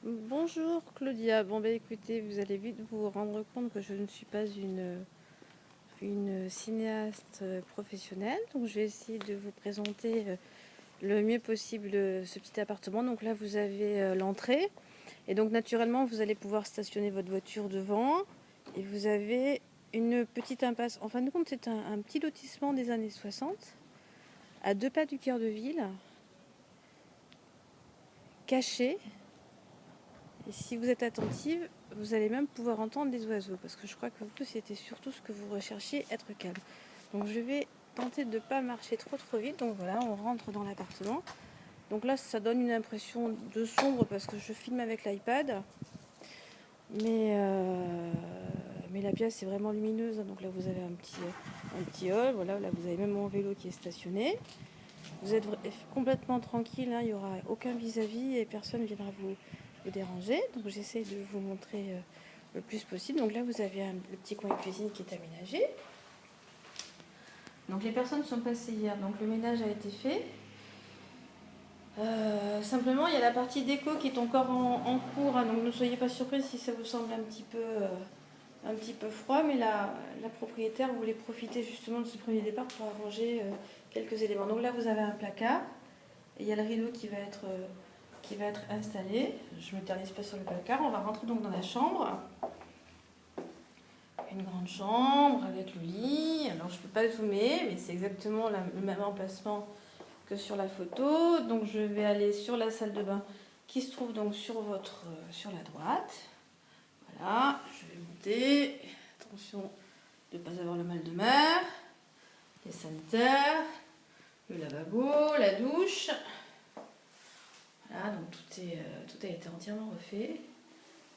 Bonjour Claudia. Bon bah écoutez, vous allez vite vous rendre compte que je ne suis pas une cinéaste professionnelle. Donc je vais essayer de vous présenter le mieux possible ce petit appartement. Donc là vous avez l'entrée. Et donc naturellement vous allez pouvoir stationner votre voiture devant. Et vous avez une petite impasse. En fin de compte c'est un petit lotissement des années 60, à 2 pas du cœur de ville, caché. Et si vous êtes attentive, vous allez même pouvoir entendre des oiseaux, parce que je crois que vous, c'était surtout ce que vous recherchiez, être calme. Donc je vais tenter de ne pas marcher trop vite. Donc voilà, on rentre dans l'appartement. Donc là, ça donne une impression de sombre parce que je filme avec l'iPad. Mais la pièce est vraiment lumineuse. Donc là, vous avez un petit hall. Voilà, là, vous avez même mon vélo qui est stationné. Vous êtes complètement tranquille, hein, il n'y aura aucun vis-à-vis et personne ne viendra vous déranger. Donc j'essaie de vous montrer le plus possible. Donc là vous avez le petit coin de cuisine qui est aménagé. Donc les personnes sont passées hier, donc le ménage a été fait. Simplement il y a la partie déco qui est encore en cours, hein, donc ne soyez pas surpris si ça vous semble un petit peu froid, mais la propriétaire voulait profiter justement de ce premier départ pour arranger quelques éléments. Donc là vous avez un placard. Et il y a le rideau qui va être installé. Je ne m'éternise pas sur le placard. On va rentrer donc dans la chambre. Une grande chambre avec le lit. Alors je ne peux pas zoomer, mais c'est exactement le même emplacement que sur la photo. Donc je vais aller sur la salle de bain qui se trouve donc sur la droite. Voilà, je vais monter. Attention de ne pas avoir le mal de mer. Les sanitaires, le lavabo, la douche. Voilà, donc tout a été entièrement refait.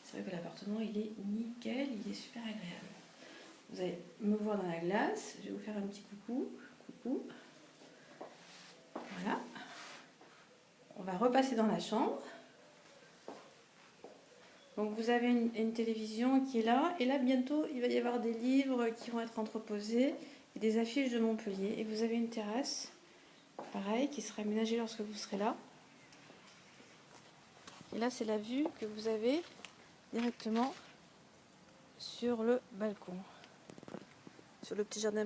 C'est vrai que l'appartement il est nickel, il est super agréable. Vous allez me voir dans la glace, je vais vous faire un petit coucou. Coucou. Voilà. On va repasser dans la chambre. Donc vous avez une télévision qui est là, et là bientôt il va y avoir des livres qui vont être entreposés et des affiches de Montpellier. Et vous avez une terrasse, pareil, qui sera aménagée lorsque vous serez là. Et là c'est la vue que vous avez directement sur le balcon, sur le petit jardin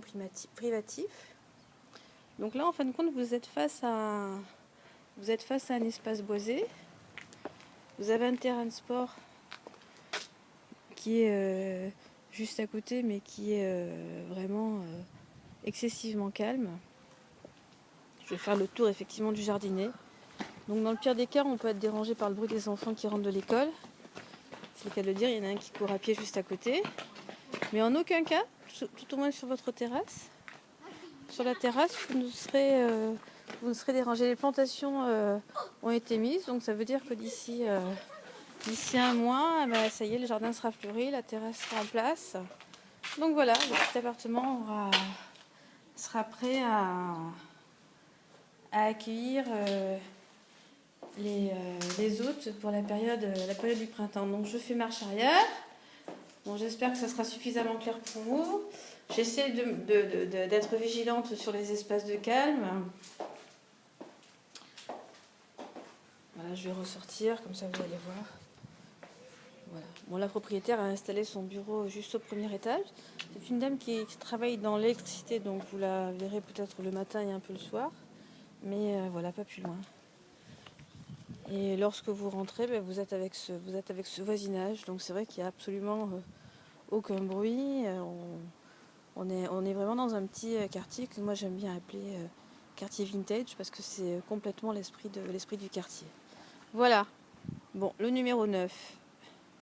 privatif. Donc là en fin de compte vous êtes face à un espace boisé. Vous avez un terrain de sport qui est juste à côté, mais qui est vraiment excessivement calme. Je vais faire le tour effectivement du jardinet. Donc dans le pire des cas, on peut être dérangé par le bruit des enfants qui rentrent de l'école. C'est le cas de le dire, il y en a un qui court à pied juste à côté. Mais en aucun cas, tout au moins sur votre terrasse, sur la terrasse, vous ne serez dérangé. Les plantations ont été mises, donc ça veut dire que d'ici un mois, ça y est, le jardin sera fleuri, la terrasse sera en place. Donc voilà, le petit appartement sera prêt à accueillir les hôtes pour la période du printemps. Donc je fais marche arrière. Bon, j'espère que ça sera suffisamment clair pour vous. J'essaie d'être vigilante sur les espaces de calme. Voilà, je vais ressortir, comme ça vous allez voir. Voilà. Bon, la propriétaire a installé son bureau juste au premier étage. C'est une dame qui travaille dans l'électricité, donc vous la verrez peut-être le matin et un peu le soir. Mais voilà, pas plus loin. Et lorsque vous rentrez, vous êtes avec ce voisinage. Donc c'est vrai qu'il n'y a absolument aucun bruit. On est vraiment dans un petit quartier que moi j'aime bien appeler quartier vintage, parce que c'est complètement l'esprit du quartier. Voilà. Bon, le numéro 9.